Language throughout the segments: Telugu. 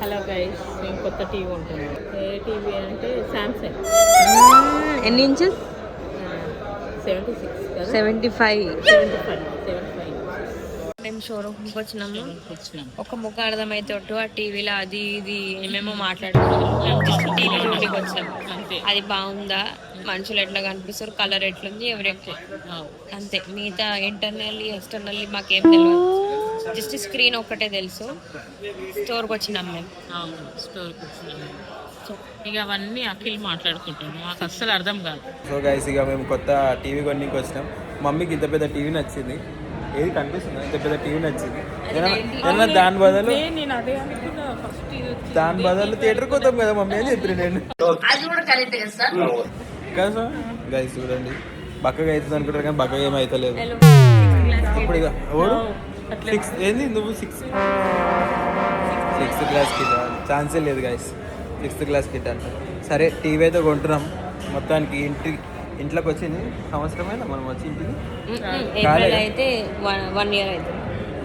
హలో గైస్, నేను కొత్త టీవీ ఉంటున్నాను. ఏ టీవీ అంటే సామ్సంగ్. ఎన్ని ఇంచెస్? 76 కదా, 75. 75. మేము షోరూమ్కి వచ్చినాము. ఒక ముఖ అర్థమైతే ఆ టీవీలో అది ఇది ఏమేమో మాట్లాడుకున్నాము. జస్ట్ టీవీ చూడడానికి వచ్చినాం. అది బాగుందా, మనుషులు ఎట్లా కనిపిస్తారు, కలర్ ఎట్లుంది, ఎవరెక్కువ అంతే. మిగతా ఇంటర్నల్లీ ఎక్స్టర్నల్లీ మాకేం తెలియదు. జస్ట్ స్క్రీన్ ఒక్కటే తెలుసు. స్టోర్కి వచ్చినాం మేము. స్టోర్కి వచ్చినాము. ఇక అవన్నీ అఖిల్ మాట్లాడుకుంటున్నాం, మాకు అస్సలు అర్థం కాదు. సో గైస్, ఇక మేము కొత్త టీవీ కొనికి వచ్చినాం. మమ్మీకి ఇంత పెద్ద టీవీ నచ్చింది. ఏది కనిపిస్తుంది, ఇంత పెద్ద టీవీ నచ్చింది. ఏమన్నా దాని బదులు థియేటర్కి వద్దాం కదా మమ్మీ అని చెప్పి నేను కదా. గైస్ చూడండి, బక్కగా అవుతుంది అనుకుంటారు కానీ బక్కగా ఏమవుతలేదు. ఇప్పుడు ఇక ఎవరు 6 ఏంది నువ్వు 6th క్లాస్ కిట్ ఛాన్సే లేదు గైస్. 6th క్లాస్ కిట్ అంటే సరే. టీవీ అయితే కొంటున్నాం. మొత్తానికి ఇంట్లోకి వచ్చింది సంవత్సరమైనా మనం వచ్చి ఇంటికి అయితే 1 year అయితే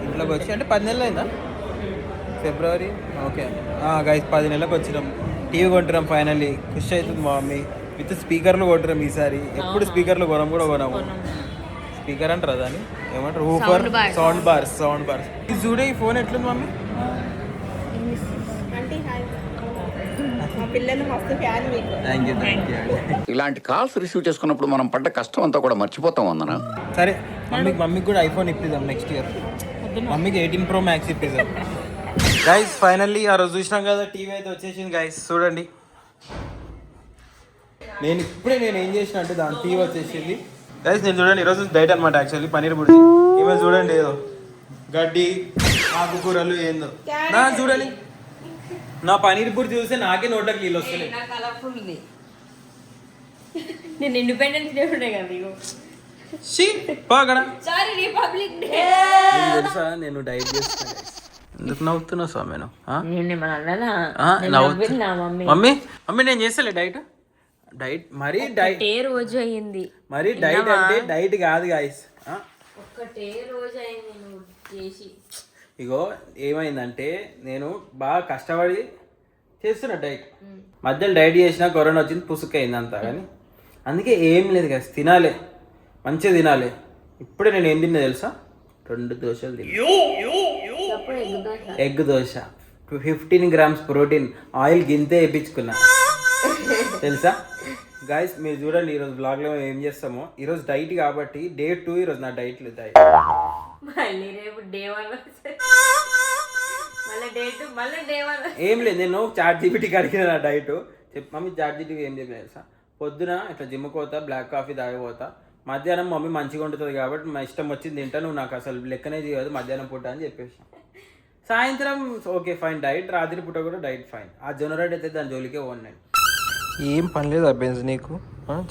ఇంట్లోకి వచ్చి అంటే 10 నెలలు అయిందా? ఫిబ్రవరి. ఓకే గైస్, 10 నెలలకు వచ్చినాం. టీవీ కొంటున్నాం ఫైనల్లీ. ఖుషి అవుతుంది మా మమ్మీ. విత్ స్పీకర్లు కొంటున్నాం ఈసారి. ఎప్పుడు స్పీకర్లు కొనం కూడా కొనము. స్పీకర్ అంటారా దాన్ని ఏమంటారు? Woofer, sound bars. ఇది చూడే, ఈ ఫోన్ ఎట్లుంది మమ్మీ? ఇలాంటి కాల్స్ రిసీవ్ చేసుకున్నప్పుడు మనం పడ్డ కష్టం అంతా కూడా మర్చిపోతాం అందన. సరే, మమ్మీకి కూడా ఐఫోన్ ఇప్పిద్దాం నెక్స్ట్ ఇయర్. మమ్మీకి 18 Pro Max ఇప్పిద్దాం. గైస్ ఫైనల్లీ ఆ రోజు చూసినాం కదా, టీవీ అయితే వచ్చేసింది గైస్. చూడండి, నేను ఏం చేసిన అంటే దాని టీవీ వచ్చేసింది గైస్. నేను చూడండి, ఈరోజు డైట్ అనమాట యాక్చువల్లీ, పన్నీర్ బుర్జీ. ఈమె చూడండి ఏదో గడ్డి ఆకుకూరలు ఏందో. నా చూడండి, నా పన్నీర్ బుర్జీ చూస్తే నాకే నోట్లోకి నీళ్ళు వస్తున్నాయి. నేను ఇండిపెండెన్స్ డే ఉండే కదా. తెలుసా నేను డైట్ చేస్తాను. ఎందుకు నవ్వుతున్నావు స్వామి? మమ్మీ నేను చేస్తలే డైట్ మరి రోజు అయింది. మరి డైట్ అంటే డైట్ కాదు గాయస్. ఒక్కటే రోజు అయింది నువ్వు చేసి. ఇగో ఏమైందంటే, నేను బాగా కష్టపడి చేస్తున్నా డైట్. మధ్యలో డైట్ చేసినా కరోనా వచ్చింది, పుసుకైంది అంతా. కానీ అందుకే ఏం లేదు గాయస్, తినాలి, మంచిగా తినాలి. ఇప్పుడే నేను ఏం తిన్నా తెలుసా? 2 దోశలు తిన్నా. Egg dosa, 15 grams protein, oil గింతే వేయించుకున్నా తెలుసా గాయస్. మీరు చూడండి, ఈరోజు బ్లాగ్లో ఏం చేస్తామో. ఈరోజు డైట్ కాబట్టి డే 2 ఈరోజు నా డైట్. ఏం లేదు, నేను ChatGPTకి అడిగిన నా డైట్. మమ్మీ ChatGPTకి ఏం చెప్పిన తెలుసా? పొద్దున ఇట్లా జిమ్కి పోతా, బ్లాక్ కాఫీ తాగిపోతా. మధ్యాహ్నం మమ్మీ మంచిగా ఉంటుంది కాబట్టి మా ఇష్టం వచ్చింది తింటా, నువ్వు నాకు అసలు లెక్కనే చేయదు మధ్యాహ్నం పూట అని చెప్పేసి. సాయంత్రం ఓకే ఫైన్ డైట్, రాత్రి పూట కూడా డైట్ ఫైన్. ఆ జొన్నరెడ్డి అయితే దాని జోలికే పోను నేను. ఏం పని లేదా బెంజ్ నీకు?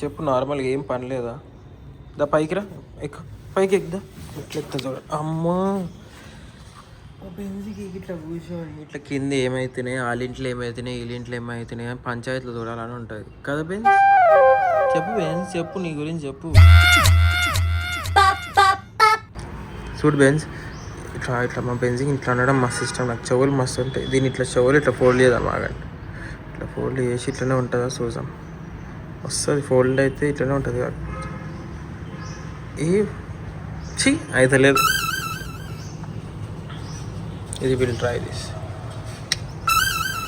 చెప్పు, నార్మల్గా ఏం పని లేదా? దా పైకి రా, పైకి ఎక్కుదా. ఇట్లా ఎక్కుతా చూడ. అమ్మా బెంజ్కి ఇట్లా కూర్చోని ఇట్లా కింద ఏమైతున్నాయి, వాళ్ళింట్లో ఏమైతున్నాయి, వీళ్ళింట్లో ఏమైతున్నాయి అని పంచాయతీలో చూడాలని ఉంటుంది కదా బెంజ్. చెప్పు బెంజ్, చెప్పు, నీ గురించి చెప్పు. చూడు బెంజ్, ఇట్లా మా బెంజింగ్ ఇట్లా అనడం మస్తు ఇష్టం నాకు. చెవులు మస్తు ఉంటాయి. దీన్ని ఇట్లా చెవులు ఇట్లా ఫోల్డ్ చేద్దాం ఆగండి. ఇట్లా ఫోల్డ్ చేసి ఇట్లనే ఉంటుందా చూసాం. వస్తుంది ఫోల్డ్ అయితే ఇట్లనే ఉంటుంది. కాకపోతే అయితే లేదు. ఇది వీళ్ళు ట్రై చేసి.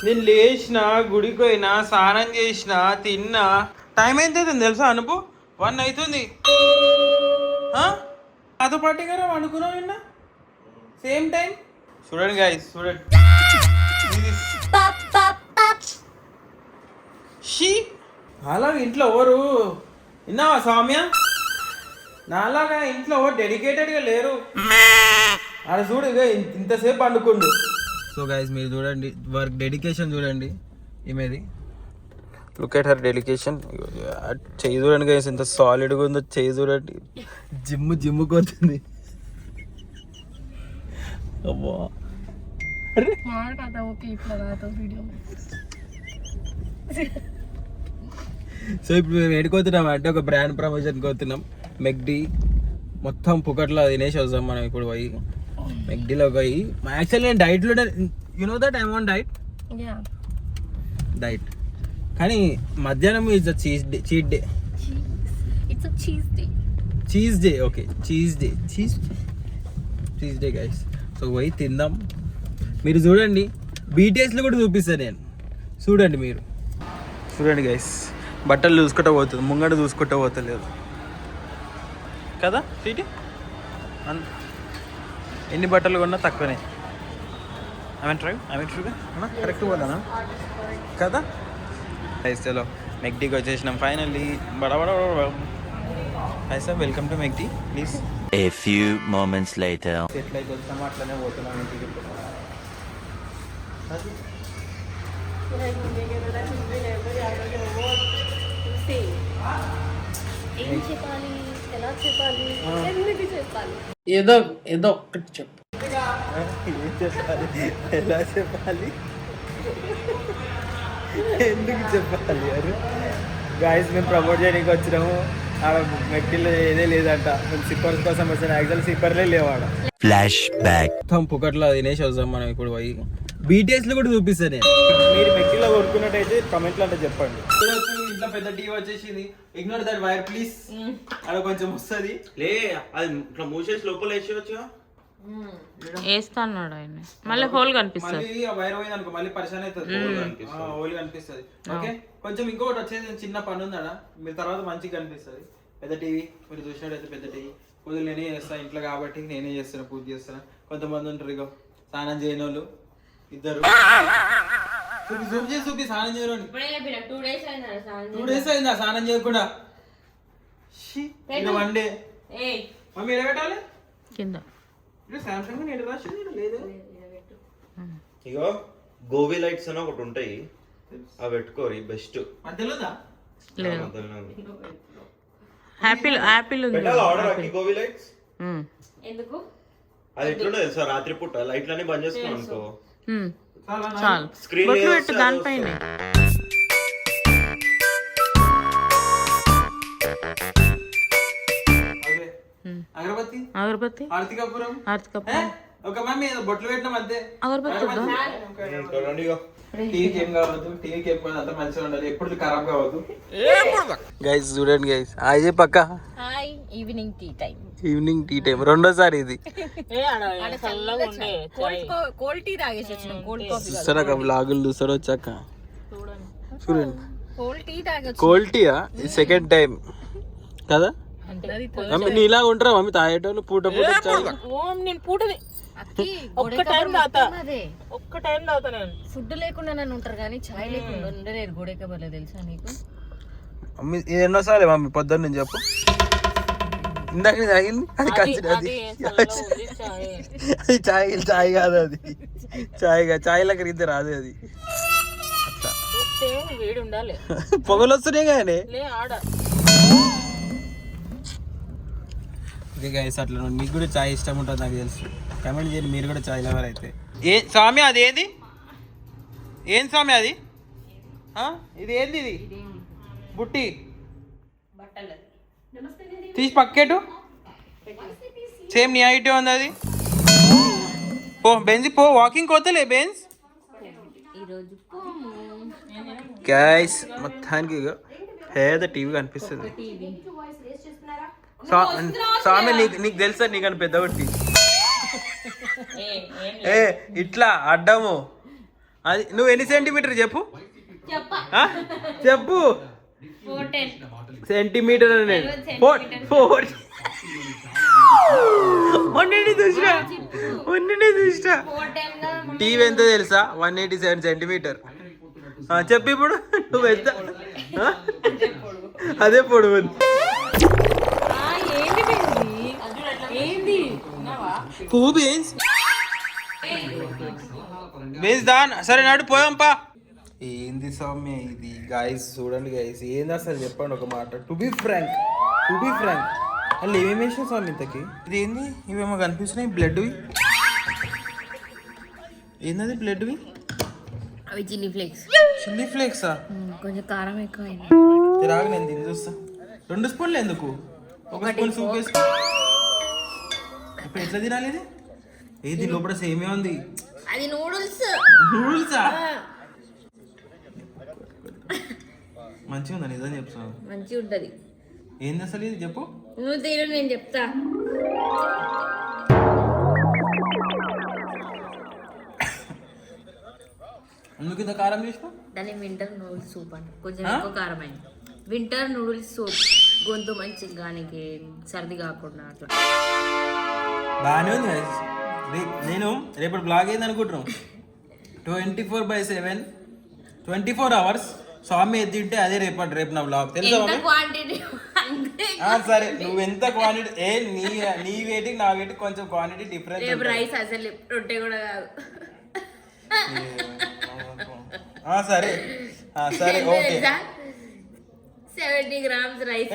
నేను లేచిన, గుడికి పోయినా, స్నానం చేసిన, తిన్నా. టైం ఎంత అవుతుంది తెలుసా? అనుపు 1 అవుతుంది. నాతో పాటు గారా అనుకున్నావు నిన్న సేమ్ టైం. చూడండి గాయస్, చూడండి. అలాగా ఇంట్లో ఎవరు విన్నావా సౌమ్య? నాలాగా ఇంట్లో ఎవరు డెడికేటెడ్గా లేరు. అలా చూడు, ఇక ఇంతసేపు అనుకుండు. సో గైస్, మీరు చూడండి వర్క్ డెడికేషన్ చూడండి ఈమెది. Look at her dedication. చెయ్యి చూడండి గైస్, ఎంత సాలిడ్గా ఉందో చెయ్యి చూడండి. జిమ్ కొడుతుంది. సో ఇప్పుడు మేము ఎడుకోతున్నాం అంటే ఒక బ్రాండ్ ప్రమోషన్ కోతున్నాం. మెక్డీ మొత్తం పుకట్లో తినేసి వస్తాం మనం ఇప్పుడు పోయి. మెక్డీలో పోయి యాక్చువల్లీ నేను డైట్లో, you know that I on diet. Yeah diet. కానీ మధ్యాహ్నం is the cheat day. It's a cheese day. Okay, cheese day guys. So పోయి తిందాం. మీరు చూడండి, బీటీఎస్లో కూడా చూపిస్తాను నేను. చూడండి గైస్, బట్టలు చూసుకుంటూ పోతుంది, ముంగట చూసుకుంటూ పోతలేదు కదా. సీటీ ఎన్ని బట్టలు కొన్నా తక్కువనే. కరెక్ట్ పోదానా కదా గైస్. చలో మెక్డీకి వచ్చేసినాం finally. Hi sir, welcome to McD please. A few moments later. ఎట్లయితే వచ్చామో అట్లనే పోతున్నాం ఇంటికి. ఏం చెప్పాలి, ఎలా చెప్పాలి, ఎందుకు చెప్పాలి? ఏదో ఒక్కటి చెప్పు. ఏం చెప్పాలి, ఎలా చెప్పాలి, ఎందుకు చెప్పాలి? అరే గాయస్, మేము ప్రమోట్ చేయడానికి వచ్చినాము. ఆడ మెట్టిలో ఏదే లేదంట. మేము సిప్పర్స్ కోసం వచ్చిన, యాక్చువల్ సిప్పర్లే లేవాడ. Flashback. మొత్తం పుకట్లో తినేసి వస్తాం మనం ఇప్పుడు పోయి. బీటీఎస్లో కూడా చూపిస్తాను నేను. మీరు మెట్టిలో కొనుక్కున్నట్టయితే కమెంట్లో అంటే చెప్పండి. ఇంట్లో పెద్ద టీవీ వచ్చేసింది. Ignore that wire please. అక్కడ కొంచెం వస్తుంది. లే, అది ఇట్లా మూసేసి లోపల వేసేయచ్చుగా. వేస్తాడు ఆయన, మళ్ళీ హోల్ కనిపిస్తుంది. మళ్ళీ ఆ వైర్ పోయింది అనుకో, మళ్ళీ పరిశాన్ అవుతుంది, హోల్ కనిపిస్తుంది. ఓకే, కొంచెం ఇంకొకటి వచ్చేది చిన్న పని ఉందా, మీరు తర్వాత మంచిగా కనిపిస్తుంది. పెద్ద టీవీ మీరు చూసినట్టయితే పెద్ద టీవీ. పూజలు నేనే చేస్తాను ఇంట్లో కాబట్టి, నేనే చేస్తాను, పూజ చేస్తాను. కొంతమంది ఉంటారు ఇగో స్నానం చేయని వాళ్ళు ఇద్దరు. చూపి స్నానం చేయని 2 days అయిందా స్నానం చేయకుండా. 1 day. మమ్మీ ఎడ పెట్టాలి కింద. సామ్సంగ్ నేను రాసింది లేదు. ఇగో గోవీ లైట్స్ అని ఒకటి ఉంటాయి, అవి పెట్టుకోరి బెస్ట్. మధ్యలోదా లేదు, యాపిల్ ఉంది. పెట్టాలి ఆర్డర్ అక్కి గోవీ లైట్స్. ఎందుకు? అది ఎట్లుండే తెలుసా, రాత్రి పూట లైట్లన్నీ బంద్ చేసుకున్నాం అనుకో, చాలు స్క్రీన్ బొట్లు పెట్టు దానిపైన. అగరబత్తి ఆర్తి కపురం ఒక మమ్మీ బొట్లు పెట్టినాం అంతే. టీవీకి ఏం కావద్దు, టీవీకి ఏం కావద్దు, అంత మంచిగా ఉండాలి, ఎప్పుడు ఖరాబ్ కావద్దు. గైస్ చూడండి గైస్, అదే పక్క ఈవినింగ్ టీ టైం రెండోసారి ఇది. కోల్డ్ టీ తాగేసి వచ్చినాం. కోల్డ్ కాఫీ చూస్తారా బ్లాగులు చూస్తారా వచ్చాక. చూడండి కోల్డ్ టీ తాగొచ్చు. కోల్డ్ టీయా ఇది సెకండ్ టైం కదా. మమ్మీ నీలాగా ఉంటారా మమ్మీ తాగేటోళ్ళు పూట నేను పూటది ఒక్క టైం తాగుతా నేను. ఫుడ్ లేకుండా నన్ను ఉంటారు కానీ చాయ్ లేకుండా ఉండలేరు. గోడెక్కబర్లే తెలుసా నీకు? మమ్మీ ఇది ఎన్నోసార్లు మమ్మీ పొద్దున్న నుంచి చెప్పు. ఇందాక తాగింది అది అది చాయ్ కాదు, అది చాయ్ లెక్క రీతే రాదు అది. అట్లా వేడి ఉండాలి, పొగలు వస్తున్నాయి కానీ ఓకే గైస్. అట్లా మీకు కూడా చాయ్ ఇష్టం ఉంటుంది నాకు తెలుసు. కమెంట్ చేయండి మీరు కూడా చాయ్ లవర్ అయితే. ఏ స్వామి అది ఏది, ఏం స్వామి అది, ఇది ఏంది, ఇది బుట్టి తీసి పక్కెటు. సేమ్ నీ హైట్ ఉంది అది. పో బెంజ్ పో, వాకింగ్ పోతలే బెంజ్. గైస్ మొత్తానికి పేద టీవీ కనిపిస్తుంది. స్వామి నీకు తెలుసా, నీకని పెద్ద ఒకటి ఏ ఇట్లా అడ్డము అది. నువ్వు ఎన్ని సెంటీమీటర్ చెప్పు, చెప్పు సెంటీమీటర్. చూసినా టీవీ ఎంత తెలుసా, 187 సెంటీమీటర్. చెప్పు ఇప్పుడు నువ్వు ఎంత, అదే పొడవు. సరే నాడు పోయాంపా. ఏంది సౌమ్య ఇది గాయస్, చూడండి గాయస్ ఏంది అసలు చెప్పండి ఒక మాట. టు బి ఫ్రాంక్ అసలు ఏమేమి వేసినా స్వామి ఇంతకి. ఇది ఏంది, ఇవేమో కనిపిస్తున్నాయి బ్లడ్వి. ఏంది బ్లడ్వి? అవి చిల్లీ ఫ్లేక్సా? కొంచెం కారం ఎక్కువ. రాగా నేను తిని చూస్తా. 2 స్పూన్లు ఎందుకు, 1 స్పూన్ సూప్ వేసుకో. ఇప్పుడు ఎట్లా తినాలి ఇది? ఏది లోపల సేమే ఉంది. అది నూడిల్సా? మంచిగా ఉందా నిజం చెప్తాను మంచిగా ఉంటది. ఏంది అసలు ఇది చెప్పు. నువ్వు తీరు నేను చెప్తా. ఎందుకు ఇంత కారం చేసినావు? దాన్ని వింటర్ నూడిల్స్ సూప్ అంట. కొంచెం ఎక్కువ కారం అయింది. వింటర్ నూడిల్స్ సూప్ గొంతు మంచిగా గానికి సర్ది కాకుండా అట్లా బాగానే ఉంది guys. నేను రేపటి బ్లాగ్ ఏంది అనుకుంటున్నాం 24/7 24 hours స్వామి ఎత్తి తింటే అదే రేపు నా బ్లాగ్ తెలుసా ఎంత క్వాంటిటీ సరే నువ్వు ఎంత క్వాంటిటీ నీ వేటికి నా వేటికి కొంచెం క్వాంటిటీ డిఫరెన్స్ రేపు రైస్ అసలు రొట్టె కూడా కాదు. సరే సరే ఓకే 70 grams రైస్.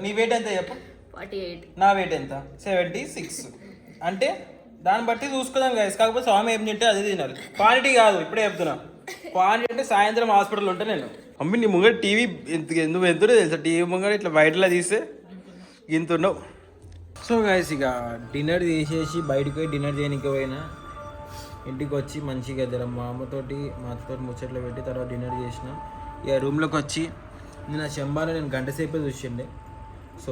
నీ వెయిట్ ఎంత చెప్పు. 48. నా వెయిట్ ఎంత 76. అంటే దాన్ని బట్టి చూసుకుందాం గైస్. కాకపోతే స్వామి ఏం తింటే అదే తినాలి. క్వాంటిటీ కాదు ఇప్పుడే చెప్తున్నా. క్వాంటిటీ అంటే సాయంత్రం హాస్పిటల్ ఉంటే నేను మమ్మీ నీ ముంగడ టీవీ నువ్వు ఎంతుందో తెలుసా టీవీ ముంగడ ఇట్లా బయటలో తీస్తే ఇంతున్నావు. సో గైస్ ఇక డిన్నర్ చేసేసి బయటకు పోయి డిన్నర్ చేయడానికి పోయినా. ఇంటికి వచ్చి మంచిగా జర మా అమ్మతోటి మా అత్తతోటి ముచ్చట్లు పెట్టి తర్వాత డిన్నర్ చేసిన. ఇక రూమ్లోకి వచ్చి నేను శంబాలో నేను గంట సేపే చూసిండే. సో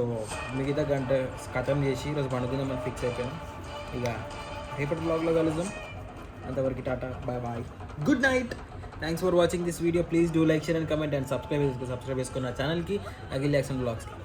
మిగతా గంట ఖతం చేసి ఈరోజు పండుకుందామని ఫిక్స్ అయిపోయాను. ఇక రేపటి బ్లాగ్లో కలుద్దాం. అంతవరకు tata bye bye good night. Thanks for watching this video. Please do like share and comment and subscribe చేసుకున్న ఛానల్కి అఖిల్ యాక్షన్ బ్లాగ్స్కి.